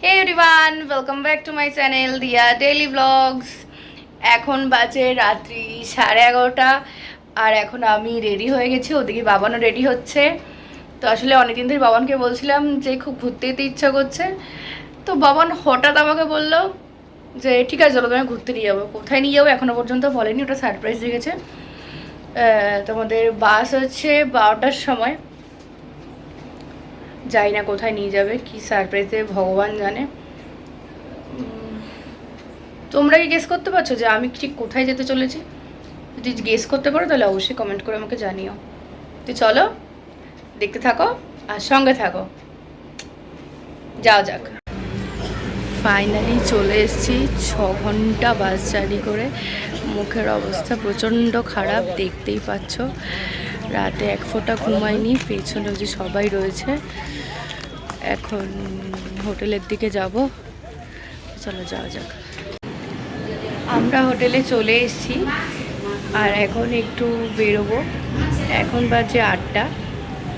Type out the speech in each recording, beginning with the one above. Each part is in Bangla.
Hey everyone, welcome back to my channel Diya daily blogs. এখন বাজে রাত্রি 11:30 আর এখন আমি রেডি হয়ে গেছি, ওদিকে বাবানও রেডি হচ্ছে। তো আসলে অনেকদিন ধরে বাবানকে বলছিলাম যে খুব ঘুরতে যেতে ইচ্ছা করছে। তো বাবান হঠাৎ আমাকে বলল যে ঠিক আছে চলো তোমায় ঘুরতে নিয়ে যাবো। কোথায় নিয়ে যাবো এখনো পর্যন্ত বলেনি, ওটা সারপ্রাইজ রেখেছে। তোমাদের বাস হচ্ছে 12টার সময়, যাই না কোথায় নিয়ে যাবে, কি সারপ্রাইজে ভগবান জানে। তোমরা কি গেস করতে পারছো যে আমি ঠিক কোথায় যেতে চলেছি? যদি গেস করতে পারো তাহলে অবশ্যই কমেন্ট করে আমাকে জানিও। তো চলো দেখতে থাকো আর সঙ্গে থাকো, যাও যাক। ফাইনালি চলে এসেছি, 6 ঘন্টা বাস জার্নি করে। মুখের অবস্থা প্রচণ্ড খারাপ, দেখতেই পাচ্ছ। রাতে এক ফোঁটা ঘুমায়নি, পেছনে যে সবাই রয়েছে। এখন হোটেলের দিকে যাব, চলো যাওয়া যাক। আমরা হোটেলে চলে এসেছি আর এখন একটু বেরোবো। এখন বাজে 8টা।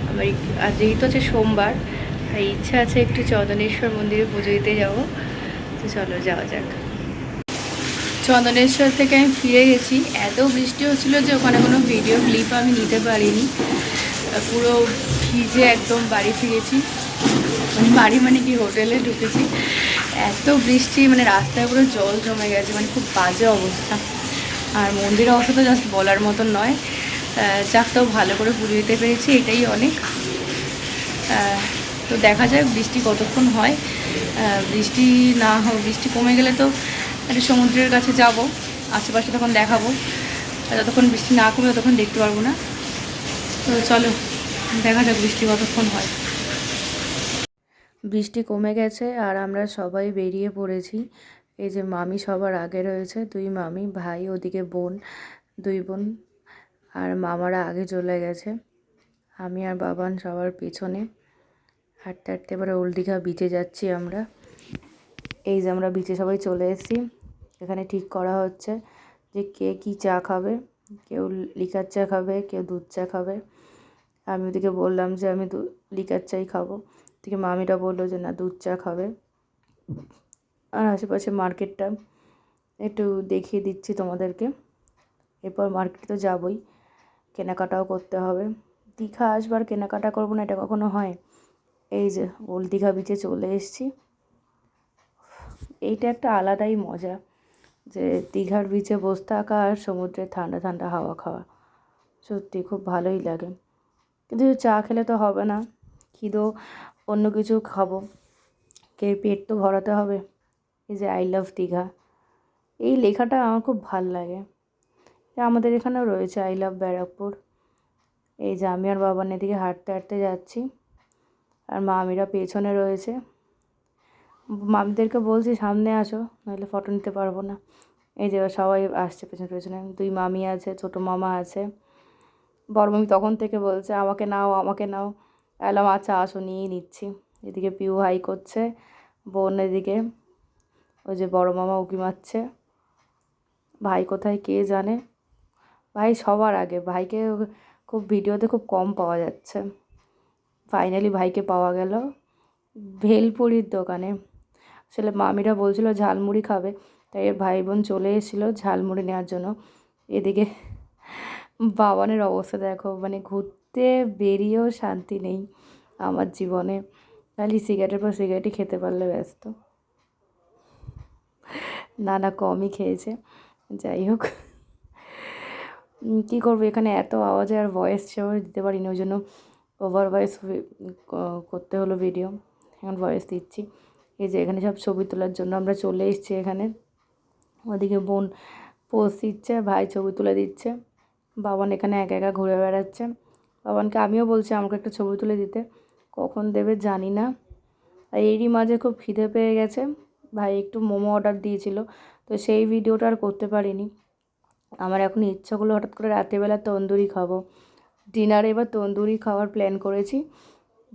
আমার আর যেহেতু আছে সোমবার, তাই ইচ্ছা আছে একটু চন্দনেশ্বর মন্দিরে পুজো দিতে যাবো। তো চলো যাওয়া যাক। চন্দনেশ্বর থেকে আমি ফিরে গেছি, এত বৃষ্টি হচ্ছিলো যে ওখানে কোনো ভিডিও ক্লিপ আমি নিতে পারিনি। পুরো ভিজে একদম বাড়ি ফিরেছি, মানে বাড়ি মানে কি হোটেলে ঢুকেছি। এত বৃষ্টি, মানে রাস্তায় পুরো জল জমে গেছে, মানে খুব বাজে অবস্থা। আর মন্দিরের অবস্থা তো জাস্ট বলার মতন নয়। যাক, তাও ভালো করে পুজো দিতে পেরেছি, এটাই অনেক। তো দেখা যাক বৃষ্টি কতক্ষণ হয়। বৃষ্টি না বৃষ্টি কমে গেলে তো একটা সমুদ্রের কাছে যাব, আশেপাশে তখন দেখাবো। যতক্ষণ বৃষ্টি না কমে ততক্ষণ দেখতে পারবো না। তো চলো দেখা যাক বৃষ্টি কতক্ষণ হয়। বৃষ্টি কমে গেছে আর আমরা সবাই বেরিয়ে পড়েছি। এই যে মামি সবার আগে রয়েছে, 2 মামি, ভাই, ওদিকে বোন, 2 বোন। আর মামারা আগে চলে গেছে, আমি আর বাবান সবার পেছনে। হাঁটতে হাঁটতে এবারে ওল্ড দীঘা বিচে যাচ্ছি আমরা। এই যে আমরা বিচে সবাই চলে এসেছি। এখানে ঠিক করা হচ্ছে যে কে কী চা খাবে। কেউ লিকার চা খাবে, কেউ দুধ চা খাবে। আমি ওদিকে বললাম যে আমি লিকার চাই খাবো। থেকে মামিটা বললো যে না, দুধ চা খাবে। আর আশেপাশে মার্কেটটা একটু দেখিয়ে দিচ্ছি তোমাদেরকে। এরপর মার্কেটে তো যাবই, কেনাকাটাও করতে হবে। দীঘা আসবার কেনাকাটা করবো না এটা কখনো হয়? এই যে ওল্ড দীঘা বিচে চলে এসেছি। এইটা একটা আলাদাই মজা, যে দীঘার বিচে বসে থাকা আর সমুদ্রের ঠান্ডা ঠান্ডা হাওয়া খাওয়া, সত্যি খুব ভালোই লাগে। কিন্তু চা খেলে তো হবে না, খিদেও অন্য কিছু খাবো, পেট তো ভরাতে হবে। এই যে আই লাভ দীঘা, এই লেখাটা আমার খুব ভাল লাগে। আমাদের এখানেও রয়েছে আই লাভ ব্যারাকপুর। এই যে আমি আর বাবার এদিকে হাঁটতে হাঁটতে যাচ্ছি আর মামিরা পেছনে রয়েছে। মামিদেরকে বলছি সামনে আসো, নাহলে ফটো নিতে পারবো না। এই যে সবাই আসছে পেছনে পেছনে, 2 মামি আছে, ছোটো মামা আছে। বড় মামি তখন থেকে বলছে আমাকে নাও আমাকে নাও। এলাম আচ্ছা আসো, নিয়েই নিচ্ছি। এদিকে পিউ হাই করছে, বোন এদিকে ওই যে বড় মামা উঁকি মারছে। ভাই কোথায় কে জানে। ভাই সবার আগে, ভাইকে খুব ভিডিওতে খুব কম পাওয়া যাচ্ছে। ফাইনালি ভাইকে পাওয়া গেল ভেলপুরির দোকানে। আসলে মামিরা বলছিল ঝালমুড়ি খাবে, তাই ভাই বোন চলে এসেছিলো ঝালমুড়ি নেওয়ার জন্য। এদিকে বাবানের অবস্থা দেখো, মানে ঘুরতে বেরিয়েও শান্তি নেই আমার জীবনে, খালি সিগারেটের পর সিগারেটই খেতে পারলে ব্যস্ত। না না, কমই খেয়েছে। যাই হোক, কী করবো, এখানে এত আওয়াজে আর ভয়েস সেভাবে দিতে পারিনি, ওই জন্য ওভার ভয়েস করতে হলো ভিডিও। এখন ভয়েস দিচ্ছি। এই যে এখানে সব ছবি তোলার জন্য আমরা চলে এসেছি এখানে। ওদিকে বোন পোজ দিচ্ছে, ভাই ছবি তুলে দিচ্ছে, বাবান এখানে একা একা ঘুরে বেড়াচ্ছে। বাবানকে আমিও বলছি আমাকে একটা ছবি তুলে দিতে, কখন দেবে জানি না। আর এরই মাঝে খুব খিদে পেয়ে গেছে, ভাই একটু মোমো অর্ডার দিয়েছিল, তো সেই ভিডিওটা আর করতে পারিনি। আমার এখন ইচ্ছা করলো হঠাৎ করে রাত্রিবেলা তন্দুরি খাবো। ডিনারে এবার তন্দুরি খাওয়ার প্ল্যান করেছি।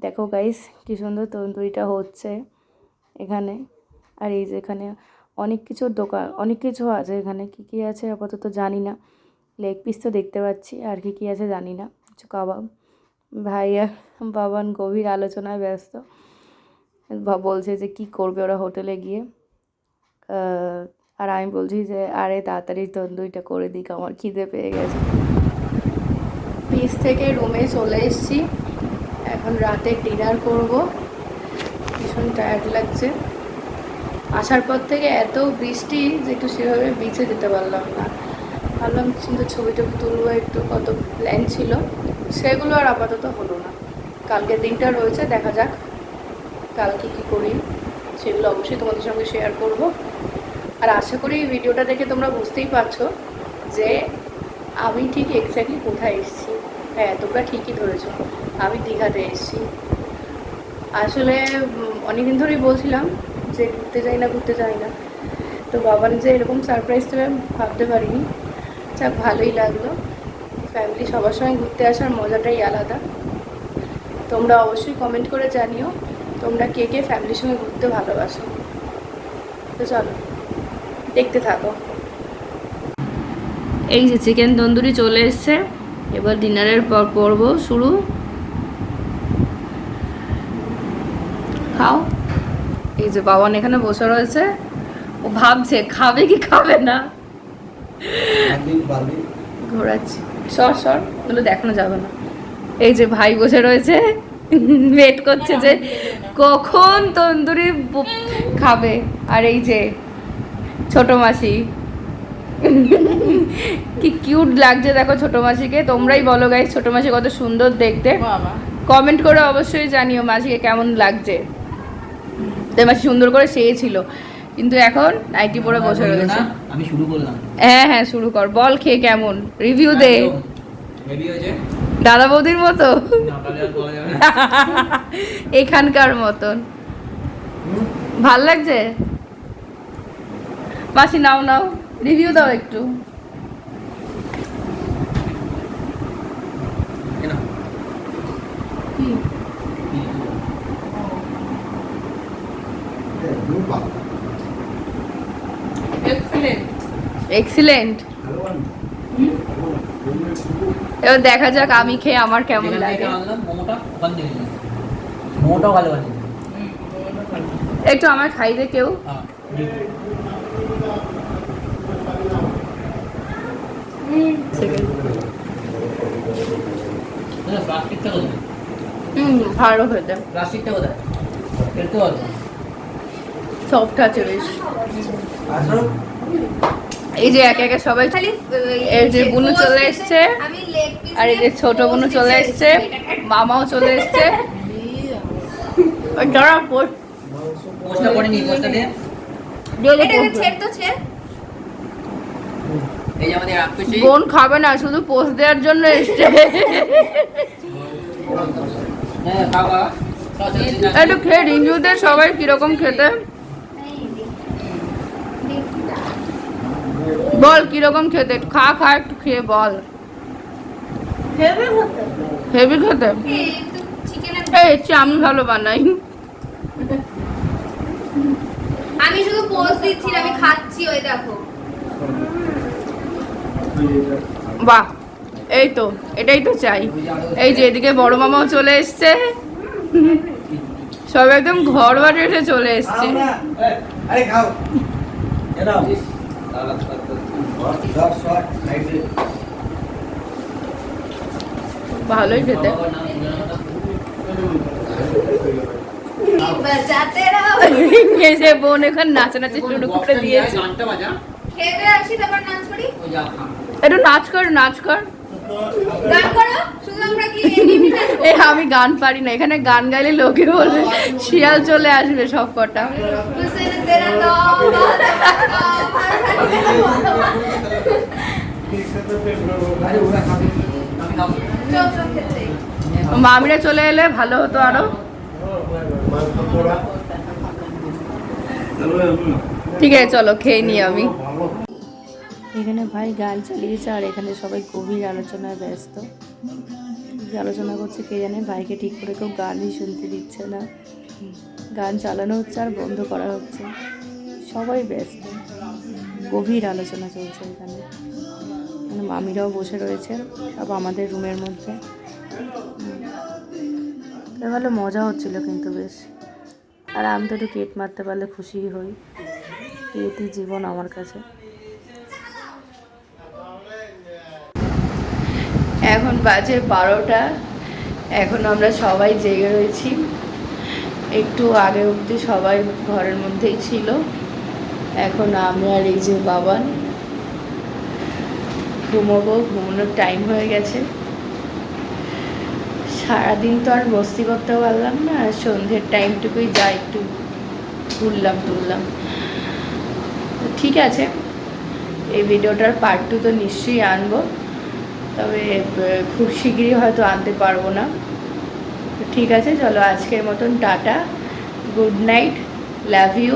দেখো গাইস কী সুন্দর তন্দুরিটা হচ্ছে এখানে। আর এই যে এখানে অনেক কিছুর দোকান, অনেক কিছু আছে এখানে, কী কী আছে আপাতত জানি না। লেগ পিস তো দেখতে পাচ্ছি, আর কী কী আছে জানি না। কিছু কাবাব। ভাই আর বাবান গভীর আলোচনায় ব্যস্ত। বলছে যে কি করবে ওরা হোটেলে গিয়ে, আর আমি বলছি যে আরে তাড়াতাড়ি তন্দুরিটা করে দিক, আমার খিদে পেয়ে গেছে। পিস থেকে রুমে চলে এসেছি, এখন রাতে ডিনার করব। ভীষণ টায়ার্ড লাগছে, আসার পর থেকে এত বৃষ্টি যে একটু সেভাবে বিচে যেতে পারলাম না। ভাবলাম কিন্তু ছবি টবি তুলবো, একটু কত প্ল্যান ছিল, সেগুলো আর আপাতত হলো না। কালকের দিনটা রয়েছে, দেখা যাক কালকে কী করি, সেগুলো অবশ্যই তোমাদের সঙ্গে শেয়ার করব। আর আশা করি এই ভিডিওটা দেখে তোমরা বুঝতেই পারছো যে আমি ঠিক এক্স্যাক্টলি কোথায় এসেছি। হ্যাঁ, তোমরা ঠিকই ধরেছো, আমি দীঘাতে এসেছি। আসলে অনেকদিন ধরেই বলছিলাম যে ঘুরতে যাই না, তো বাবা যে এরকম সারপ্রাইজ দেবে ভাবতে পারিনি। যাক, ভালোই লাগলো। ফ্যামিলি সবার সঙ্গে ঘুরতে আসার মজাটাই আলাদা। তোমরা অবশ্যই কমেন্ট করে জানিও তোমরা কে কে ফ্যামিলির সঙ্গে ঘুরতে ভালোবাসো। তো চলো দেখতে থাকো। এই যে চিকেন তন্দুরি চলে এসছে, এবার ডিনারের পর পর্ব শুরু। খাও। এই যে বাবান এখানে বসে রয়েছে, ও ভাবছে খাবে কি খাবে না। ঘোরাচ্ছি, সর বলে দেখানো যাবে না। এই যে ভাই বসে রয়েছে, ওয়েট করছে যে কখন তন্দুরি খাবে। আর এই যে ছোট মাসি, কি কিউট লাগছে দেখো ছোট মাসিকে। তোমরাই বলো গাইস ছোট মাসি কত সুন্দর দেখতে, কমেন্ট করে অবশ্যই জানিও মাসিকে কেমন লাগছে। তো মাসি সুন্দর করে সেয়েছিল, কিন্তু এখন নাইটি পরে বসে রয়েছে। আমি শুরু করলাম। হ্যাঁ শুরু কর, বল খেয়ে কেমন, রিভিউ দে। দাদা বৌদির মতো, এখানকার মতন। ভাল লাগছে মাসি? নাও রিভিউ দাও একটু। এক্সিলেন্ট। এবার দেখা যাক আমি খেয়ে আমার কেমন লাগে। একটু আমার খাই দে কেউ। ভালো খেতে। সফট আছে বেশ। এই যে একে একে সবাই, এই যে বুনু চলে এসছে, আর এই যে ছোট বুনু চলে এসছে, মামাও চলে এসছে। বোন খাবে না, শুধু পোস্ট দেওয়ার জন্য এসছে। একটু খেয়ে রিভিউ দে সবাই কিরকম খেতে, বল কিরকম খেতে। খা একটু খেয়ে বল। হেভি খেতে। আমি ভালো বানাই। আমি শুধু পোস্ট দিচ্ছি, আমি খাচ্ছি, ওই দেখো। বাহ, এই তো এটাই তো চাই। এই যে এদিকে বড় মামাও চলে এসছে, সব একদম ঘর বাড়ি এসে চলে এসছে। ভালোই খেতে। এসে বোন এখন নাচানাচি শুরু করে দিয়েছে। একটু নাচ কর। আমি গান পারি না, এখানে গান গাইলে লোকে বলবে শিয়াল চলে আসবে সব কটা। মামিরা চলে এলে ভালো হতো আরো। ঠিক আছে চলো খেয়ে নিই আমি। এখানে ভাই গান চালিয়েছে, আর এখানে সবাই গভীর আলোচনায় ব্যস্ত। আলোচনা করছে কে জানে, ভাইকে ঠিক করে কেউ গানই শুনতে দিচ্ছে না। গান চালানো হচ্ছে আর বন্ধ করা হচ্ছে, সবাই ব্যস্ত, গভীর আলোচনা চলছে এখানে। মামিরাও বসে রয়েছে সব আমাদের রুমের মধ্যে। ভালো মজা হচ্ছিল কিন্তু বেশ। আর আমি তো একটু কেট মারতে পারলে খুশি হই, কেটই জীবন আমার কাছে। এখন বাজে 12টা, এখন আমরা সবাই জেগে রয়েছি। একটু আগে অবধি সবাই ঘরের মধ্যেই ছিল। এখন আমি আর এই যে বাবান ঘুমোবো, ঘুমানোর টাইম হয়ে গেছে। সারাদিন তো আর মস্তি করতে পারলাম না, সন্ধ্যের টাইমটুকুই যা একটু ঘুরলাম। ঠিক আছে, এই ভিডিওটার পার্ট 2 তো নিশ্চয়ই আনবো, তবে খুব শিগগিরই হয়তো আনতে পারবো না। ঠিক আছে, চলো আজকের মতন tata, good night, love you.